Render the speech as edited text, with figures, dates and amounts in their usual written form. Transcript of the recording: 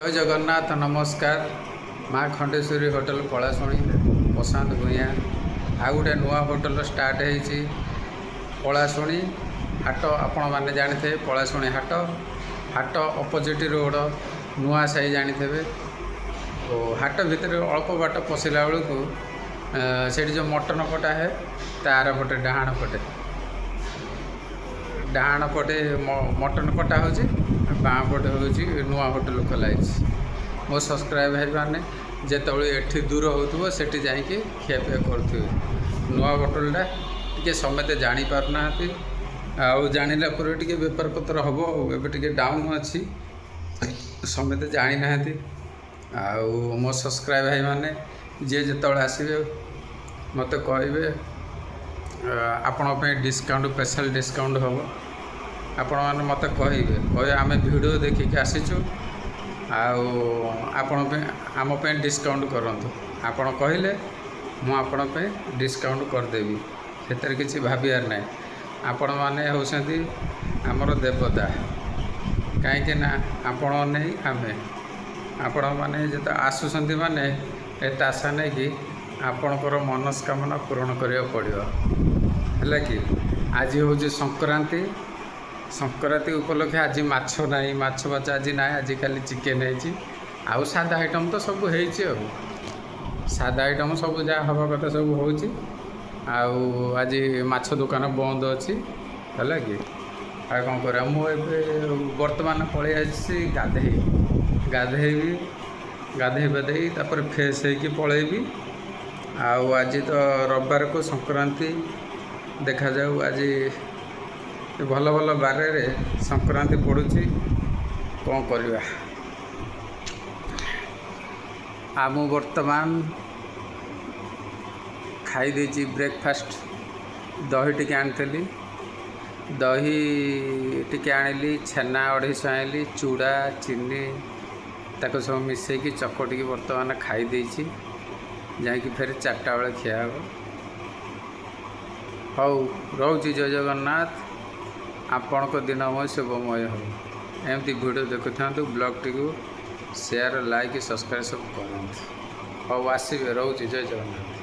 जय जगन्नाथ नमस्कार। माँ खंडेश्वरी होटल पलाशुणी प्रशांत भूया आ गोटे नुआ होटल स्टार्ट होती पलाशुणी हाट। आपण मैंने जानी पलाशुणी हाट हाट अपोजिट रोड नुआ साही जानी थे। हाट भितर अल्प बाट पशिला बेलू से जो मटन कटा है तार पटे डाण पटे मटन कटा हो बाँ पटे हूँ नुआ होटल खोलाई। मो सब्सक्राइब भाई मैंने जिते एठी दूर हो सेठी जाकि खियापिया करुवे। नुआ होटलटा टे समते जापारना आउ जाना टे बेपार पत्र हम एवं डाउन अच्छी समते जानी ना। आउ मो सब्सक्राइब भाई मैंने जी जो आसवे मत कहे आपण डिस्काउंट स्पेशल डिस्काउंट हम आपण मैंने मत कहे आम वीडियो देखिक आसीचु आम डिस्काउंट करूँ आपण कहले मुझे डिस्काउंट करदेवी से किसी भाबार ना। आपण मैंने होती आमर देवता कहीं आपण नहीं आमे आपण मैंने जो आसुँच मैंने एत आशा नहीं कि आपणकर मनस्कामना पूरण करा पड़ो है कि आज हूँ संक्रांति। संक्रांति उपलक्षे आज माछ नहीं माछ बाछ आज ना आज खाली चिकेन है आउ सादा आइटम तो सब हो सादा आइटम सब जहाँ हवा कथा सब हो आज माछ दुकान बंद अच्छी है कि आ कौन कर मुझे बर्तमान पलि आसी गाधेबी गाधे पाधे तापर फ्रेश होगी पलैबी। आज तो रविवार को संक्रांति देखा जाऊ आज भल भल बारे संक्रांति पड़ुची कौन करवा। आम बर्तमान खाई देची ब्रेकफास्ट दही टिके आनी दही टिके आनिली छेना 250 आनिली चूड़ा चीनी ताको सब मिसेकी चकटिकी बर्तमान खाई देची जाकि फिर 4टा बेले खिया हौ रोची। जय जगन्नाथ आपण को दिनमय शुभमय हो। एमती वीडियो देखु था blog T share like subscribe सब करते हौ आसवे रोची। जय जगन्नाथ।